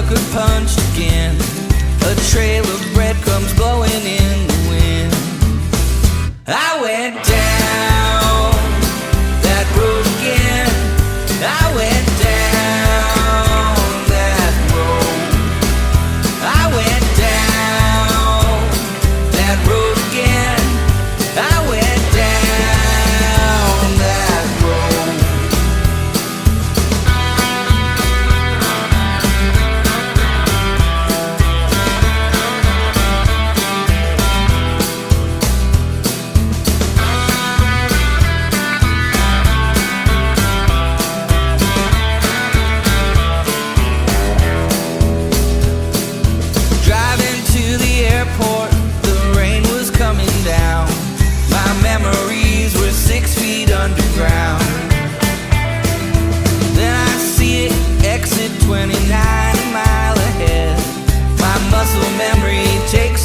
sucker punched again. A trail of breadcrumbs glowing in the wind. I went down that road again. I went down that road. I went down that road again. I went down that road. Driving to the airport, the rain was coming down. My memories were 6 feet underground. Then I see it exit 29 a mile ahead. My muscle memory takes